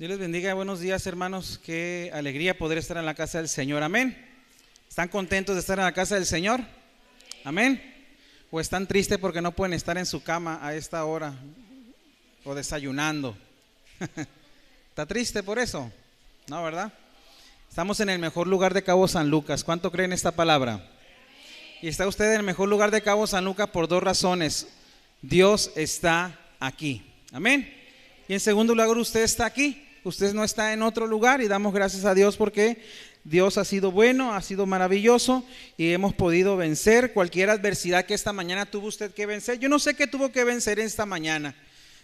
Dios les bendiga, buenos días hermanos, qué alegría poder estar en la casa del Señor, amén. ¿Están contentos de estar en la casa del Señor? Amén. ¿O están tristes porque no pueden estar en su cama a esta hora o desayunando? ¿Está triste por eso? No, ¿verdad? Estamos en el mejor lugar de Cabo San Lucas. ¿Cuánto creen esta palabra? Y está usted en el mejor lugar de Cabo San Lucas por dos razones. Dios está aquí, amén. Y en segundo lugar, usted está aquí. Usted no está en otro lugar y damos gracias a Dios porque Dios ha sido bueno, ha sido maravilloso y hemos podido vencer cualquier adversidad que esta mañana tuvo usted que vencer. Yo no sé qué tuvo que vencer esta mañana.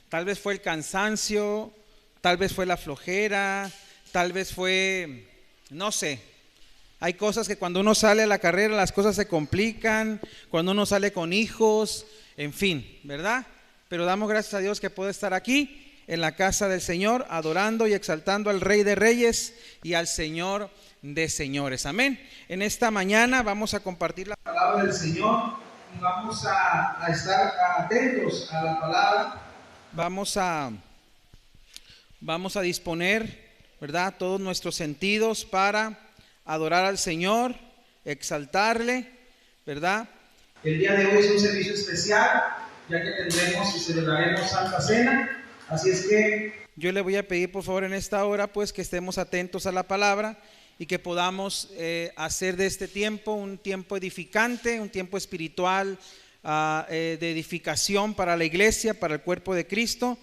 Tal vez fue el cansancio, tal vez fue la flojera, tal vez fue, no sé. Hay cosas que cuando uno sale a la carrera las cosas se complican, cuando uno sale con hijos, en fin, ¿verdad? Pero damos gracias a Dios que puede estar aquí en la casa del Señor, adorando y exaltando al Rey de Reyes y al Señor de Señores, amén. En esta mañana vamos a compartir la palabra del Señor y vamos a estar atentos a la palabra. Vamos a disponer, ¿verdad?, todos nuestros sentidos para adorar al Señor, exaltarle, ¿verdad? El día de hoy es un servicio especial, ya que tendremos y celebraremos Santa Cena. Así es que yo le voy a pedir por favor en esta hora pues que estemos atentos a la palabra y que podamos hacer de este tiempo un tiempo edificante, un tiempo espiritual de edificación para la iglesia, para el cuerpo de Cristo.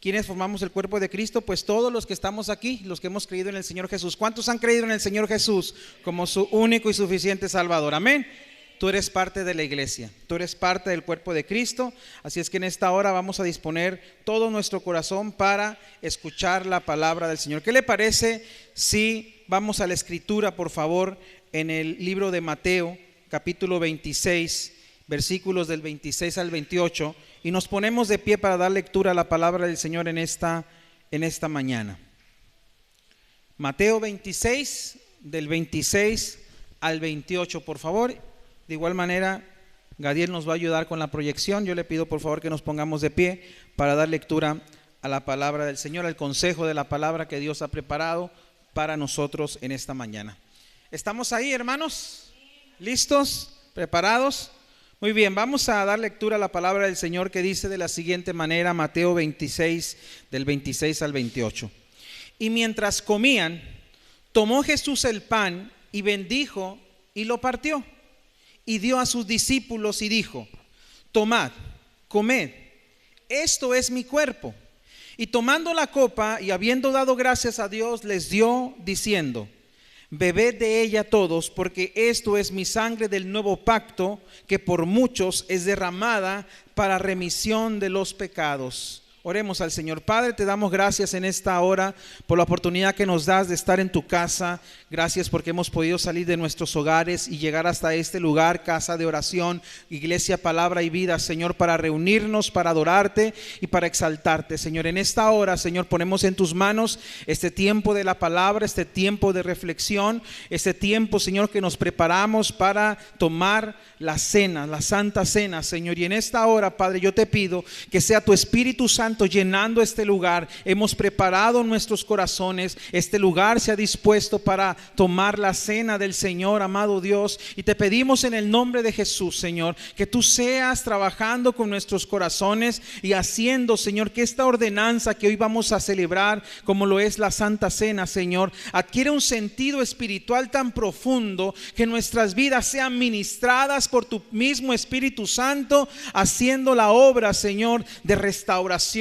¿Quiénes formamos el cuerpo de Cristo? Pues todos los que estamos aquí, los que hemos creído en el Señor Jesús. ¿Cuántos han creído en el Señor Jesús como su único y suficiente Salvador? Amén. Tú eres parte de la iglesia, tú eres parte del cuerpo de Cristo, así es que en esta hora vamos a disponer todo nuestro corazón para escuchar la palabra del Señor. ¿Qué le parece si vamos a la escritura, por favor, en el libro de Mateo, capítulo 26, versículos del 26 al 28, y nos ponemos de pie para dar lectura a la palabra del Señor en esta mañana? Mateo 26, del 26 al 28, por favor. De igual manera, Gadiel nos va a ayudar con la proyección. Yo le pido por favor que nos pongamos de pie para dar lectura a la palabra del Señor, al consejo de la palabra que Dios ha preparado para nosotros en esta mañana. ¿Estamos ahí, hermanos? ¿Listos? ¿Preparados? Muy bien, vamos a dar lectura a la palabra del Señor que dice de la siguiente manera, Mateo 26, del 26 al 28. Y mientras comían, tomó Jesús el pan y bendijo y lo partió. Y dio a sus discípulos y dijo: tomad, comed, esto es mi cuerpo. Y tomando la copa y habiendo dado gracias a Dios, les dio diciendo: bebed de ella todos, porque esto es mi sangre del nuevo pacto, que por muchos es derramada para remisión de los pecados. Oremos al Señor. Padre, te damos gracias en esta hora por la oportunidad que nos das de estar en tu casa. Gracias porque hemos podido salir de nuestros hogares y llegar hasta este lugar, casa de oración, iglesia, palabra y vida, Señor, para reunirnos, para adorarte y para exaltarte, Señor. En esta hora, Señor, ponemos en tus manos este tiempo de la palabra, este tiempo de reflexión, este tiempo, Señor, que nos preparamos para tomar la cena, la santa cena, Señor. Y en esta hora, Padre, yo te pido que sea tu Espíritu Santo llenando este lugar. Hemos preparado nuestros corazones, este lugar se ha dispuesto para tomar la cena del Señor, amado Dios, y te pedimos en el nombre de Jesús, Señor, que tú seas trabajando con nuestros corazones y haciendo, Señor, que esta ordenanza que hoy vamos a celebrar, como lo es la Santa Cena, Señor, adquiere un sentido espiritual tan profundo que nuestras vidas sean ministradas por tu mismo Espíritu Santo, haciendo la obra, Señor, de restauración,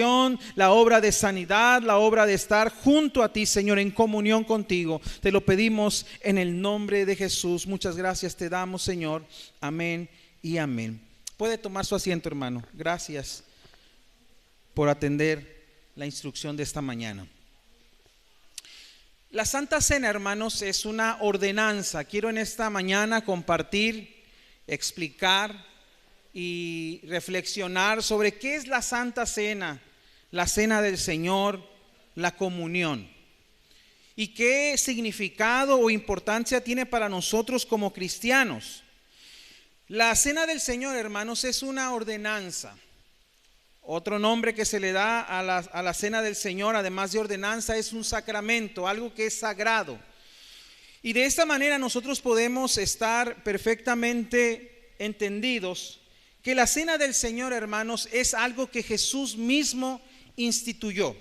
la obra de sanidad, la obra de estar junto a ti, Señor, en comunión contigo. Te lo pedimos en el nombre de Jesús. Muchas gracias te damos, Señor. Amén y amén. Puede tomar su asiento, hermano. Gracias por atender la instrucción de esta mañana. La Santa Cena, hermanos, es una ordenanza. Quiero en esta mañana compartir, explicar y reflexionar sobre qué es la Santa Cena, la cena del Señor, la comunión, y qué significado o importancia tiene para nosotros como cristianos. La cena del Señor, hermanos, es una ordenanza. Otro nombre que se le da a la cena del Señor, además de ordenanza, es un sacramento, algo que es sagrado. Y de esta manera nosotros podemos estar perfectamente entendidos que la cena del Señor, hermanos, es algo que Jesús mismo instituyó,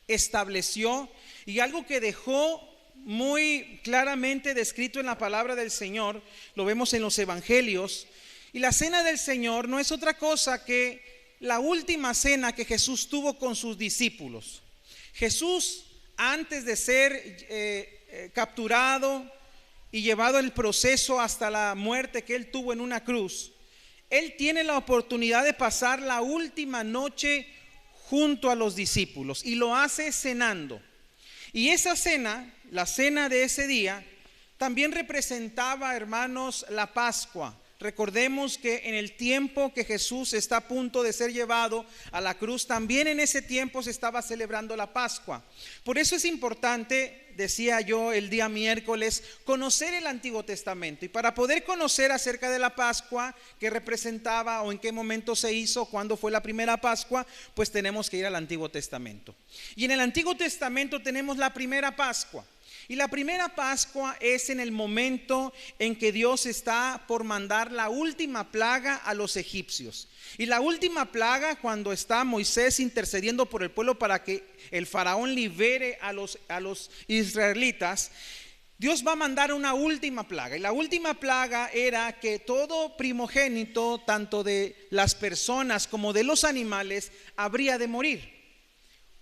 estableció, y algo que dejó muy claramente descrito en la palabra del Señor. Lo vemos en los evangelios. Y la cena del Señor no es otra cosa que la última cena que Jesús tuvo con sus discípulos. Jesús, antes de ser capturado y llevado el proceso hasta la muerte que él tuvo en una cruz, él tiene la oportunidad de pasar la última noche junto a los discípulos, y lo hace cenando. Y esa cena, la cena de ese día, también representaba, hermanos, la Pascua. Recordemos que en el tiempo que Jesús está a punto de ser llevado a la cruz, también en ese tiempo se estaba celebrando la Pascua. Por eso es importante, decía yo el día miércoles, conocer el Antiguo Testamento. Y para poder conocer acerca de la Pascua, qué representaba o en qué momento se hizo, cuándo fue la primera Pascua, pues tenemos que ir al Antiguo Testamento. Y en el Antiguo Testamento tenemos la primera Pascua. Y la primera Pascua es en el momento en que Dios está por mandar la última plaga a los egipcios. Y la última plaga, cuando está Moisés intercediendo por el pueblo para que el faraón libere a los israelitas, Dios va a mandar una última plaga. Y la última plaga era que todo primogénito, tanto de las personas como de los animales, habría de morir.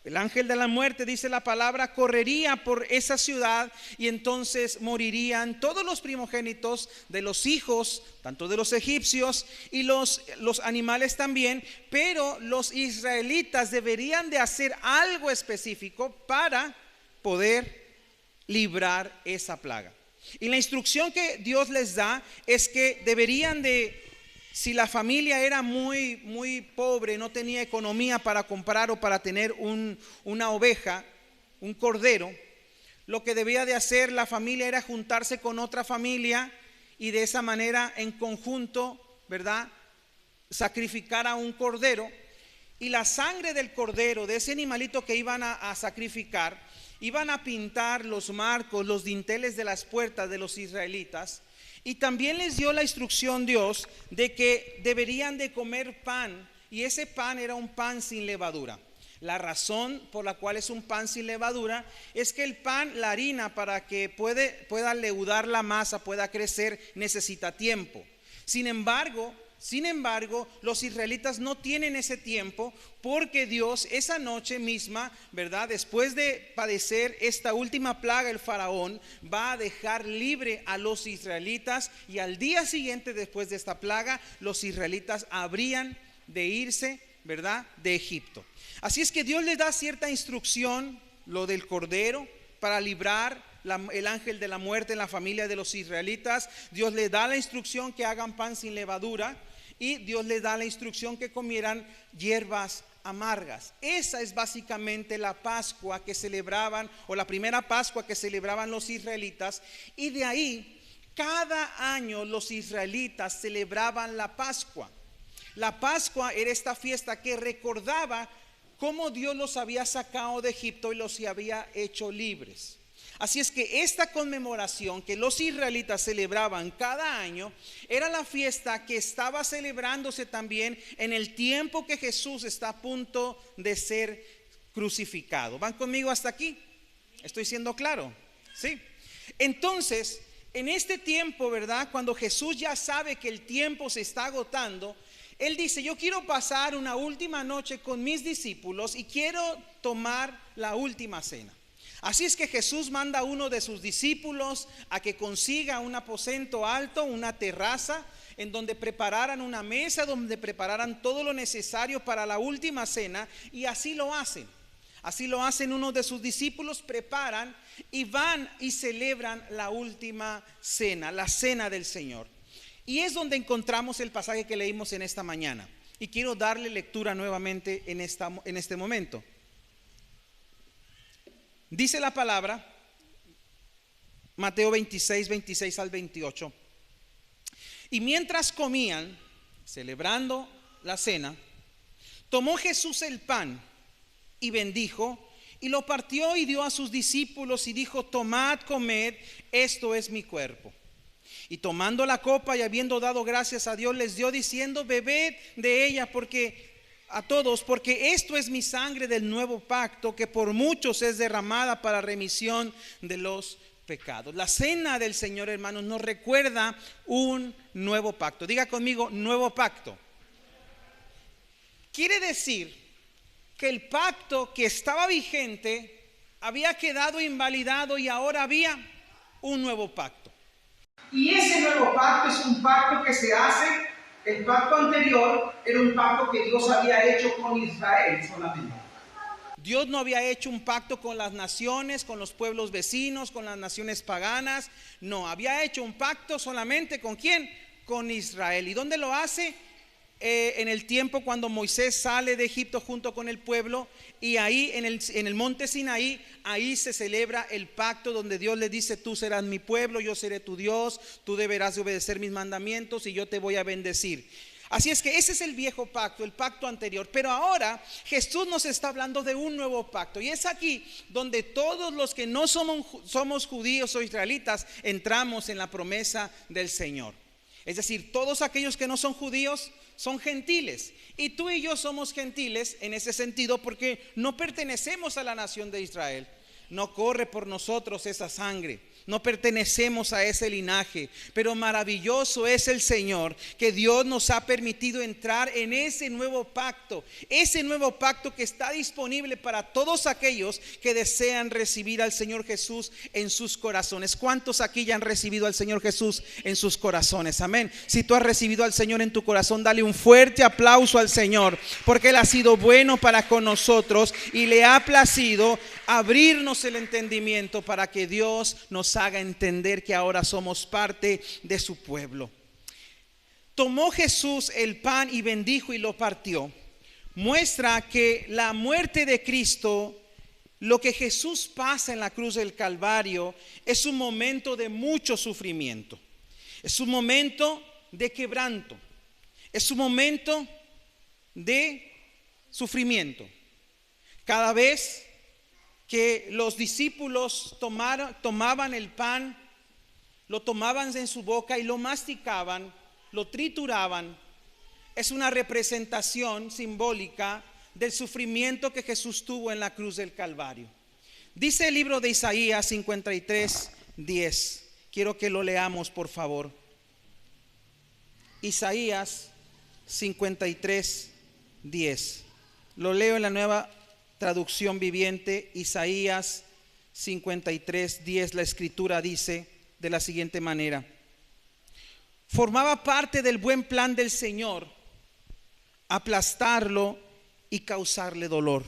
El ángel de la muerte, dice la palabra, correría por esa ciudad, y entonces morirían todos los primogénitos de los hijos, tanto de los egipcios y los animales también. Pero los israelitas deberían de hacer algo específico para poder librar esa plaga. Y la instrucción que Dios les da es que deberían de, si la familia era muy pobre, no tenía economía para comprar o para tener una oveja, un cordero, lo que debía de hacer la familia era juntarse con otra familia y de esa manera en conjunto, ¿verdad?, sacrificar a un cordero. Y la sangre del cordero, de ese animalito que iban a sacrificar, iban a pintar los marcos, los dinteles de las puertas de los israelitas. Y también les dio la instrucción Dios de que deberían de comer pan, y ese pan era un pan sin levadura. La razón por la cual es un pan sin levadura es que el pan, la harina, para que pueda leudar la masa, pueda crecer, necesita tiempo. Sin embargo, los israelitas no tienen ese tiempo, porque Dios esa noche misma, ¿verdad?, después de padecer esta última plaga, el faraón va a dejar libre a los israelitas, y al día siguiente, después de esta plaga, los israelitas habrían de irse, ¿verdad?, de Egipto. Así es que Dios les da cierta instrucción, lo del cordero, para librar el ángel de la muerte en la familia de los israelitas. Dios les da la instrucción que hagan pan sin levadura, y Dios les da la instrucción que comieran hierbas amargas. Esa es básicamente la Pascua que celebraban, o la primera Pascua que celebraban los israelitas. Y de ahí, cada año los israelitas celebraban la Pascua. La Pascua era esta fiesta que recordaba cómo Dios los había sacado de Egipto y los había hecho libres. Así es que esta conmemoración que los israelitas celebraban cada año era la fiesta que estaba celebrándose también en el tiempo que Jesús está a punto de ser crucificado. ¿Van conmigo hasta aquí? ¿Estoy siendo claro? Sí. Entonces, en este tiempo, ¿verdad?, cuando Jesús ya sabe que el tiempo se está agotando, Él dice: yo quiero pasar una última noche con mis discípulos y quiero tomar la última cena. Así es que Jesús manda a uno de sus discípulos a que consiga un aposento alto, una terraza, en donde prepararan una mesa, donde prepararan todo lo necesario para la última cena. Y así lo hacen. Así lo hacen uno de sus discípulos, preparan y van y celebran la última cena, la cena del Señor. Y es donde encontramos el pasaje que leímos en esta mañana. Y quiero darle lectura nuevamente en este momento. Dice la palabra, Mateo 26, 26 al 28. Y mientras comían, celebrando la cena, Tomó Jesús el pan y bendijo, y lo partió y dio a sus discípulos y dijo: tomad, comed, esto es mi cuerpo. Y tomando la copa y habiendo dado gracias a Dios, les dio diciendo: bebed de ella a todos, porque esto es mi sangre del nuevo pacto, que por muchos es derramada para remisión de los pecados. La cena del Señor, hermanos, nos recuerda un nuevo pacto. Diga conmigo: nuevo pacto. Quiere decir que el pacto que estaba vigente había quedado invalidado y ahora había un nuevo pacto. Y ese nuevo pacto es un pacto que se hace. El pacto anterior era un pacto que Dios había hecho con Israel solamente. Dios no había hecho un pacto con las naciones, con los pueblos vecinos, con las naciones paganas. No, había hecho un pacto solamente ¿con quién? Con Israel. ¿Y dónde lo hace? En el tiempo cuando Moisés sale de Egipto junto con el pueblo, y ahí en el monte Sinaí, ahí se celebra el pacto donde Dios le dice: tú serás mi pueblo, yo seré tu Dios, tú deberás de obedecer mis mandamientos y yo te voy a bendecir. Así es que ese es el viejo pacto, el pacto anterior. Pero ahora Jesús nos está hablando de un nuevo pacto, y es aquí donde todos los que no somos judíos o israelitas entramos en la promesa del Señor. Es decir, todos aquellos que no son judíos son gentiles, y tú y yo somos gentiles en ese sentido porque no pertenecemos a la nación de Israel. No corre por nosotros esa sangre, no pertenecemos a ese linaje, pero maravilloso es el Señor que Dios nos ha permitido entrar en ese nuevo pacto que está disponible para todos aquellos que desean recibir al Señor Jesús en sus corazones. ¿Cuántos aquí ya han recibido al Señor Jesús en sus corazones? Amén. Si tú has recibido al Señor en tu corazón, dale un fuerte aplauso al Señor, porque Él ha sido bueno para con nosotros y le ha placido abrirnos el entendimiento para que Dios nos haga entender que ahora somos parte de su pueblo. Tomó Jesús el pan y bendijo y lo partió. Muestra que la muerte de Cristo, lo que Jesús pasa en la cruz del Calvario, es un momento de mucho sufrimiento. Es un momento de quebranto. Es un momento de sufrimiento. Cada vez que los discípulos tomaban el pan, lo tomaban en su boca y lo masticaban, lo trituraban, es una representación simbólica del sufrimiento que Jesús tuvo en la cruz del Calvario. Dice el libro de Isaías 53:10. Quiero que lo leamos, por favor. Isaías 53:10. Lo leo en la Nueva Traducción Viviente. Isaías 53:10. La escritura dice de la siguiente manera: formaba parte del buen plan del Señor aplastarlo y causarle dolor.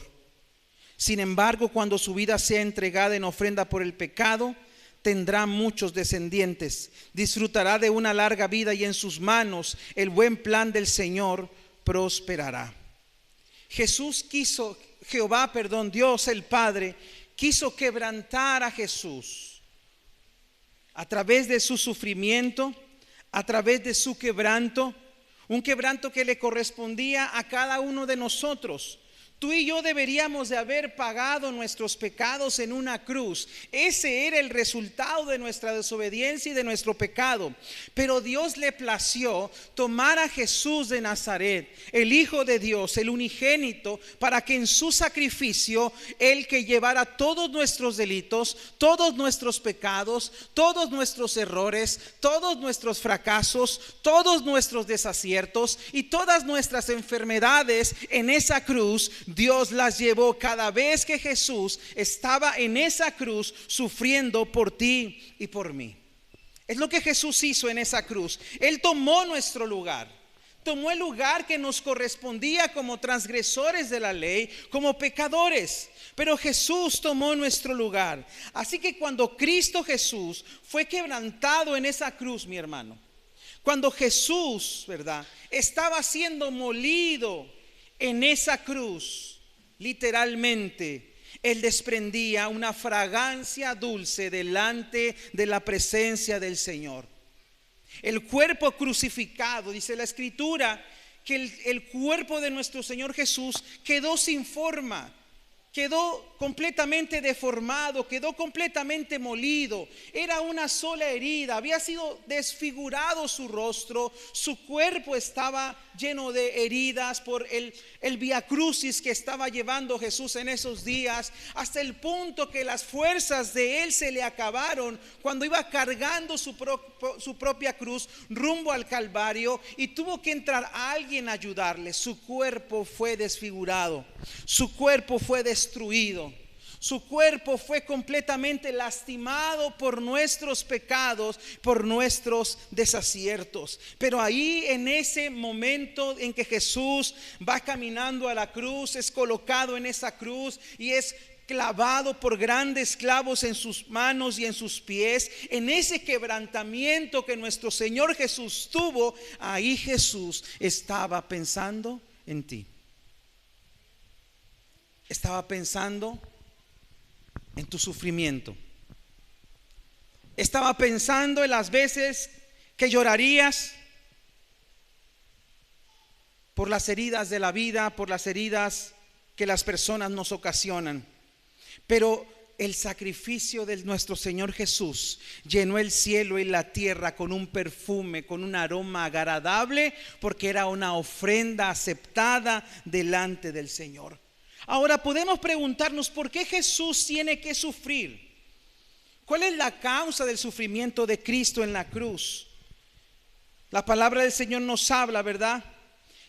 Sin embargo, cuando su vida sea entregada en ofrenda por el pecado, tendrá muchos descendientes, disfrutará de una larga vida, y en sus manos el buen plan del Señor prosperará. Dios el Padre quiso quebrantar a Jesús a través de su sufrimiento, a través de su quebranto, un quebranto que le correspondía a cada uno de nosotros. Tú y yo deberíamos de haber pagado nuestros pecados en una cruz. Ese era el resultado de nuestra desobediencia y de nuestro pecado. Pero Dios le plació tomar a Jesús de Nazaret, el Hijo de Dios, el unigénito, para que en su sacrificio Él, que llevara todos nuestros delitos, todos nuestros pecados, todos nuestros errores, todos nuestros fracasos, todos nuestros desaciertos y todas nuestras enfermedades en esa cruz, Dios las llevó. Cada vez que Jesús estaba en esa cruz sufriendo por ti y por mí. Es lo que Jesús hizo en esa cruz. Él tomó nuestro lugar. Tomó el lugar que nos correspondía como transgresores de la ley, como pecadores. Pero Jesús tomó nuestro lugar. Así que cuando Cristo Jesús fue quebrantado en esa cruz, mi hermano, cuando Jesús, ¿verdad?, estaba siendo molido en esa cruz, literalmente, Él desprendía una fragancia dulce delante de la presencia del Señor. El cuerpo crucificado, dice la escritura, que el cuerpo de nuestro Señor Jesús quedó sin forma. Quedó completamente deformado, quedó completamente molido. Era una sola herida, había sido desfigurado su rostro, su cuerpo estaba lleno de heridas por el Vía Crucis que estaba llevando Jesús en esos días, hasta el punto que las fuerzas de él se le acabaron cuando iba cargando su propia cruz rumbo al Calvario, y tuvo que entrar a alguien a ayudarle. Su cuerpo fue desfigurado, su cuerpo fue destruido, su cuerpo fue completamente lastimado por nuestros pecados, por nuestros desaciertos. Pero ahí, en ese momento en que Jesús va caminando a la cruz, es colocado en esa cruz y es clavado por grandes clavos en sus manos y en sus pies, en ese quebrantamiento que nuestro Señor Jesús tuvo, ahí Jesús estaba pensando en ti. Estaba pensando en tu sufrimiento. Estaba pensando en las veces que llorarías por las heridas de la vida, por las heridas que las personas nos ocasionan. Pero el sacrificio de nuestro Señor Jesús llenó el cielo y la tierra con un perfume, con un aroma agradable, porque era una ofrenda aceptada delante del Señor. Ahora podemos preguntarnos, ¿por qué Jesús tiene que sufrir? ¿Cuál es la causa del sufrimiento de Cristo en la cruz? La palabra del Señor nos habla, ¿verdad?,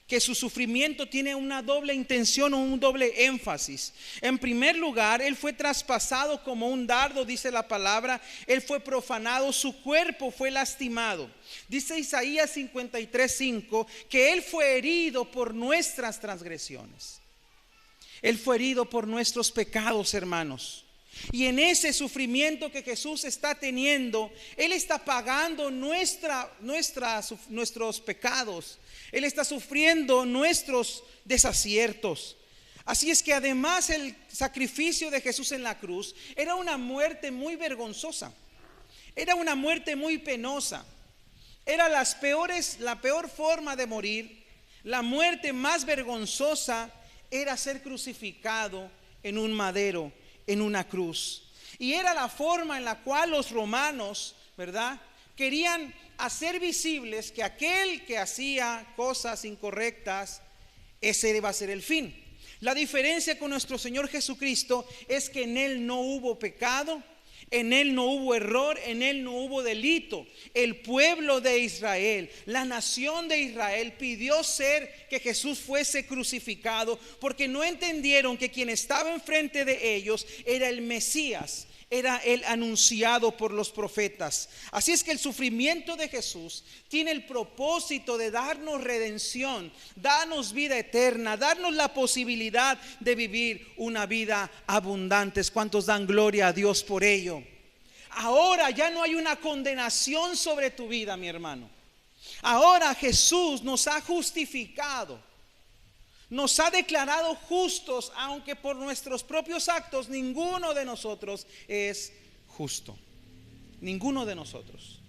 que su sufrimiento tiene una doble intención o un doble énfasis. En primer lugar, él fue traspasado como un dardo, dice la palabra. Él fue profanado, su cuerpo fue lastimado. Dice Isaías 53:5 que él fue herido por nuestras transgresiones. Él fue herido por nuestros pecados, hermanos. Y en ese sufrimiento que Jesús está teniendo, él está pagando nuestros pecados. Él está sufriendo nuestros desaciertos. Así es que además el sacrificio de Jesús en la cruz era una muerte muy vergonzosa. Era una muerte muy penosa. Era la peor forma de morir. La muerte más vergonzosa era ser crucificado en un madero, en una cruz. Y era la forma en la cual los romanos, ¿verdad?, querían hacer visibles que aquel que hacía cosas incorrectas, ese iba a ser el fin. La diferencia con nuestro Señor Jesucristo es que en él no hubo pecado, en él no hubo error, en él no hubo delito. El pueblo de Israel, la nación de Israel, pidió que Jesús fuese crucificado, porque no entendieron que quien estaba enfrente de ellos era el Mesías, era el anunciado por los profetas. Así es que el sufrimiento de Jesús tiene el propósito de darnos redención, darnos vida eterna, darnos la posibilidad de vivir una vida abundante. ¿Cuántos dan gloria a Dios por ello? Ahora ya no hay una condenación sobre tu vida, mi hermano. Ahora Jesús nos ha justificado, nos ha declarado justos, aunque por nuestros propios actos ninguno de nosotros es justo. Ninguno de nosotros.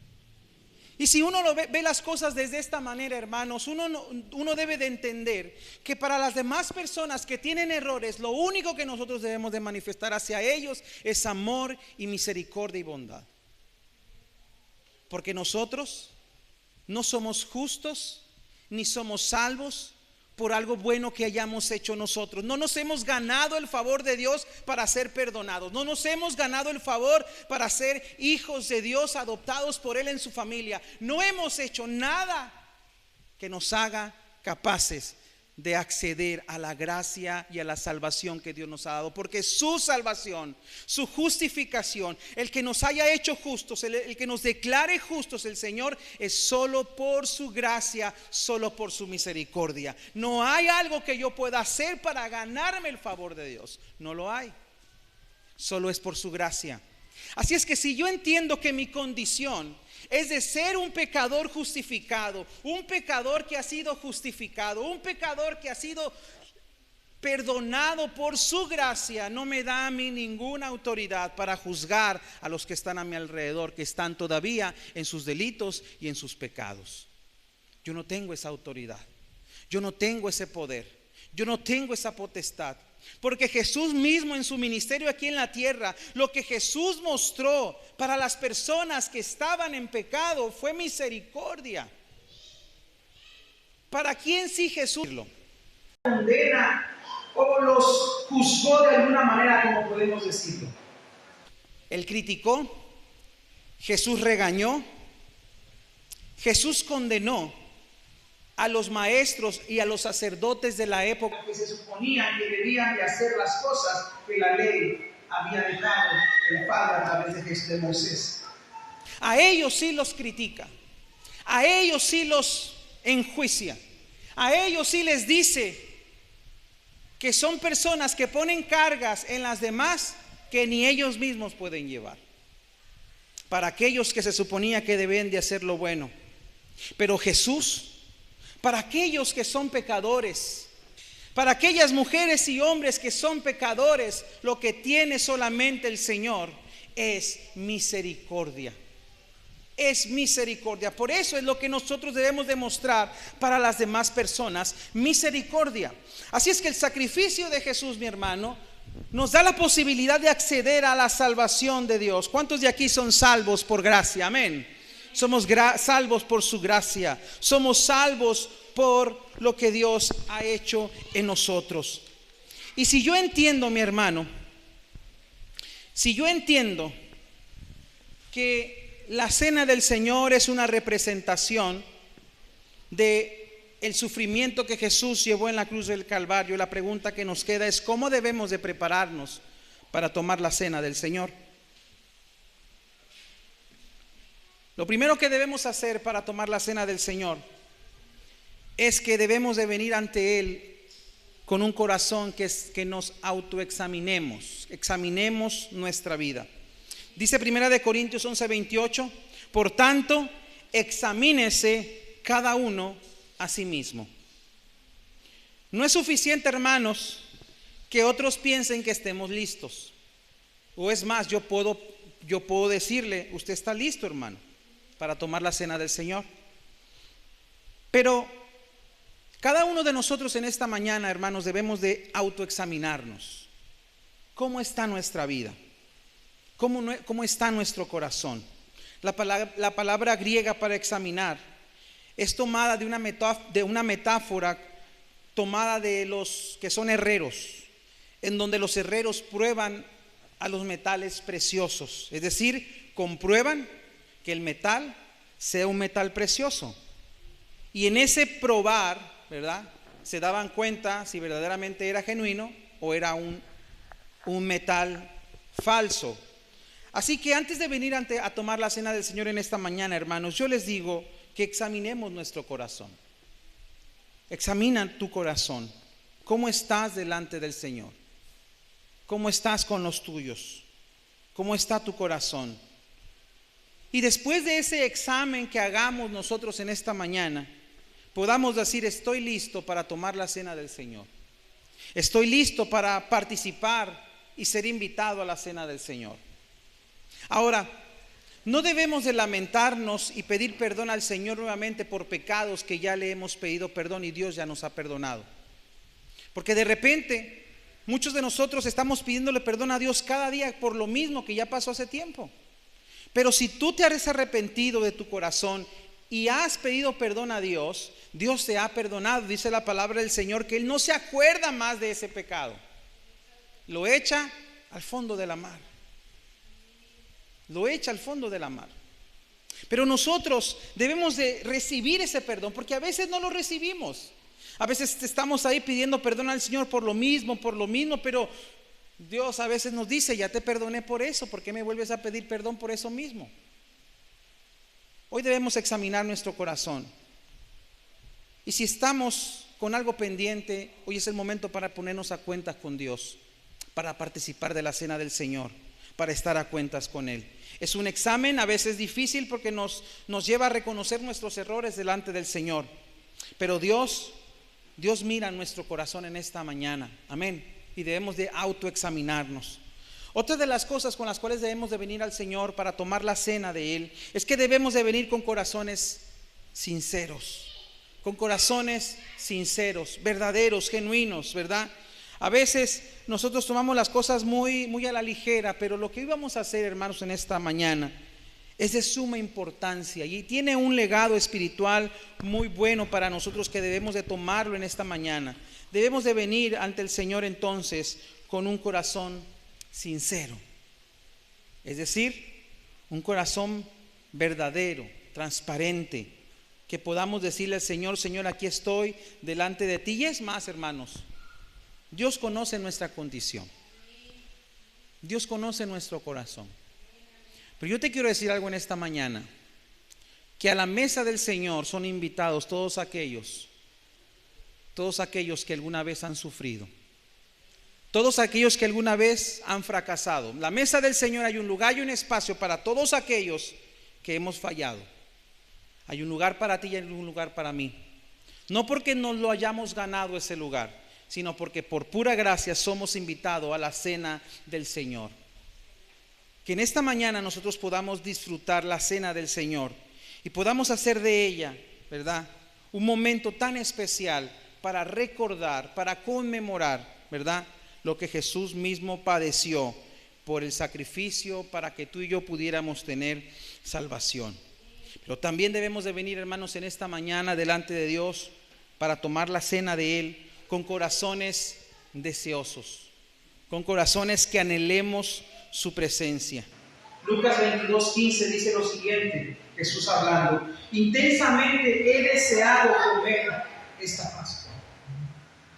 Y si uno ve las cosas desde esta manera, hermanos, uno debe de entender que para las demás personas que tienen errores, lo único que nosotros debemos de manifestar hacia ellos es amor y misericordia y bondad. Porque nosotros no somos justos ni somos salvos por algo bueno que hayamos hecho nosotros. No nos hemos ganado el favor de Dios para ser perdonados. No nos hemos ganado el favor para ser hijos de Dios, adoptados por Él en su familia. No hemos hecho nada que nos haga capaces de acceder a la gracia y a la salvación que Dios nos ha dado, porque su salvación, su justificación, el que nos haya hecho justos, el que nos declare justos el Señor, es solo por su gracia, solo por su misericordia. No hay algo que yo pueda hacer para ganarme el favor de Dios. No lo hay. Solo es por su gracia. Así es que si yo entiendo que mi condición es de ser un pecador justificado, un pecador que ha sido justificado, un pecador que ha sido perdonado por su gracia, no me da a mí ninguna autoridad para juzgar a los que están a mi alrededor, que están todavía en sus delitos y en sus pecados. Yo no tengo esa autoridad. Yo no tengo ese poder, yo no tengo esa potestad. Porque Jesús mismo en su ministerio aquí en la tierra, lo que Jesús mostró para las personas que estaban en pecado fue misericordia. ¿Para quién sí Jesús lo condena o los juzgó de alguna manera, como podemos decirlo? Él criticó, Jesús regañó, Jesús condenó a los maestros y a los sacerdotes de la época que se suponían que debían de hacer las cosas que la ley había dejado el Padre a través de Moisés. A ellos sí los critica, a ellos sí los enjuicia, a ellos sí les dice que son personas que ponen cargas en las demás que ni ellos mismos pueden llevar. Para aquellos que se suponía que deben de hacer lo bueno. Pero Jesús, para aquellos que son pecadores, para aquellas mujeres y hombres que son pecadores, lo que tiene solamente el Señor es misericordia. Es misericordia. Por eso es lo que nosotros debemos demostrar para las demás personas, misericordia. Así es que el sacrificio de Jesús, mi hermano, nos da la posibilidad de acceder a la salvación de Dios. ¿Cuántos de aquí son salvos por gracia? Amén. Somos salvos por su gracia. Somos salvos por lo que Dios ha hecho en nosotros. Y si yo entiendo, mi hermano, si yo entiendo que la cena del Señor es una representación de el sufrimiento que Jesús llevó en la cruz del Calvario, la pregunta que nos queda es: ¿cómo debemos de prepararnos para tomar la cena del Señor? Lo primero que debemos hacer para tomar la cena del Señor es que debemos de venir ante Él con un corazón que nos autoexaminemos, examinemos nuestra vida. Dice 1 Corintios 11:28, por tanto, examínese cada uno a sí mismo. No es suficiente, hermanos, que otros piensen que estemos listos. O es más, yo puedo decirle: usted está listo, hermano, para tomar la cena del Señor. Pero cada uno de nosotros en esta mañana, hermanos, debemos de autoexaminarnos. ¿Cómo está nuestra vida? ¿Cómo está nuestro corazón? La palabra griega para examinar es tomada de una metáfora tomada de los que son herreros, en donde los herreros prueban a los metales preciosos, es decir, comprueban que el metal sea un metal precioso. Y en ese probar, ¿verdad?, se daban cuenta si verdaderamente era genuino o era un metal falso. Así que antes de venir a tomar la cena del Señor en esta mañana, hermanos, yo les digo que examinemos nuestro corazón. Examina tu corazón. ¿Cómo estás delante del Señor? ¿Cómo estás con los tuyos? ¿Cómo está tu corazón? Y después de ese examen que hagamos nosotros en esta mañana, podamos decir: estoy listo para tomar la cena del Señor. Estoy listo para participar y ser invitado a la cena del Señor. Ahora, no debemos de lamentarnos y pedir perdón al Señor nuevamente por pecados que ya le hemos pedido perdón y Dios ya nos ha perdonado. Porque de repente muchos de nosotros estamos pidiéndole perdón a Dios cada día por lo mismo que ya pasó hace tiempo. Pero si tú te has arrepentido de tu corazón y has pedido perdón a Dios, Dios te ha perdonado. Dice la palabra del Señor que Él no se acuerda más de ese pecado. Lo echa al fondo de la mar. Lo echa al fondo de la mar. Pero nosotros debemos de recibir ese perdón, porque a veces no lo recibimos. A veces estamos ahí pidiendo perdón al Señor por lo mismo, pero Dios a veces nos dice: ya te perdoné por eso, ¿por qué me vuelves a pedir perdón por eso mismo? Hoy debemos examinar nuestro corazón. Y si estamos con algo pendiente, hoy es el momento para ponernos a cuentas con Dios, para participar de la cena del Señor, para estar a cuentas con Él. Es un examen a veces difícil porque nos lleva a reconocer nuestros errores delante del Señor. Pero Dios mira nuestro corazón en esta mañana. Amén. Y debemos de autoexaminarnos. Otra de las cosas con las cuales debemos de venir al Señor para tomar la cena de Él es que debemos de venir con corazones sinceros, con corazones sinceros, verdaderos, genuinos, ¿verdad? A veces nosotros tomamos las cosas muy a la ligera, pero lo que íbamos a hacer, hermanos, en esta mañana es de suma importancia y tiene un legado espiritual muy bueno para nosotros que debemos de tomarlo en esta mañana. Debemos de venir ante el Señor entonces con un corazón sincero, es decir, un corazón verdadero, transparente, que podamos decirle al Señor: Señor, aquí estoy delante de ti. Y es más, hermanos, Dios conoce nuestra condición, Dios conoce nuestro corazón. Pero yo te quiero decir algo en esta mañana, que a la mesa del Señor son invitados todos aquellos que alguna vez han sufrido, todos aquellos que alguna vez han fracasado. En la mesa del Señor hay un lugar y un espacio para todos aquellos que hemos fallado. Hay un lugar para ti y hay un lugar para mí. No porque nos lo hayamos ganado ese lugar, sino porque por pura gracia somos invitados a la cena del Señor. Que en esta mañana nosotros podamos disfrutar la cena del Señor y podamos hacer de ella, ¿verdad?, un momento tan especial para recordar, para conmemorar, ¿verdad?, lo que Jesús mismo padeció por el sacrificio para que tú y yo pudiéramos tener salvación. Pero también debemos de venir, hermanos, en esta mañana delante de Dios para tomar la cena de Él con corazones deseosos, con corazones que anhelemos su presencia. Lucas 22:15 dice lo siguiente, Jesús hablando: intensamente he deseado comer esta Pascua.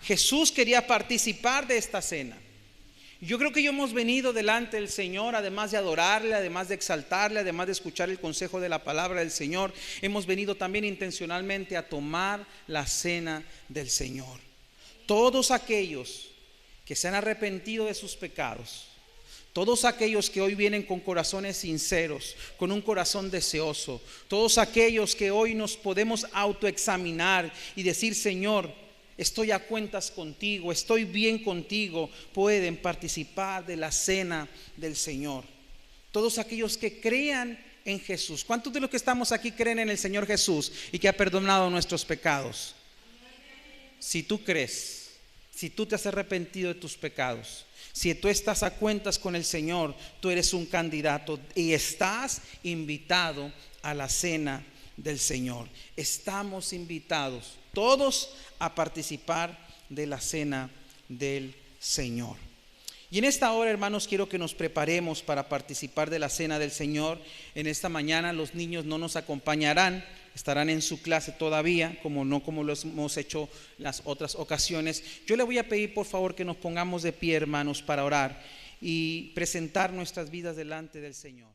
Jesús quería participar de esta cena. Yo creo que hemos venido delante del Señor, además de adorarle, además de exaltarle, además de escuchar el consejo de la palabra del Señor, hemos venido también intencionalmente a tomar la cena del Señor. Todos aquellos que se han arrepentido de sus pecados, todos aquellos que hoy vienen con corazones sinceros, con un corazón deseoso, todos aquellos que hoy nos podemos autoexaminar y decir: Señor, estoy a cuentas contigo, estoy bien contigo, pueden participar de la cena del Señor. Todos aquellos que crean en Jesús. ¿Cuántos de los que estamos aquí creen en el Señor Jesús y que ha perdonado nuestros pecados? Si tú crees, si tú te has arrepentido de tus pecados, si tú estás a cuentas con el Señor, tú eres un candidato y estás invitado a la cena del Señor. Estamos invitados todos a participar de la cena del Señor. Y en esta hora, hermanos, quiero que nos preparemos para participar de la cena del Señor. En esta mañana los niños no nos acompañarán, estarán en su clase todavía, como lo hemos hecho las otras ocasiones. Yo le voy a pedir, por favor, que nos pongamos de pie, hermanos, para orar y presentar nuestras vidas delante del Señor.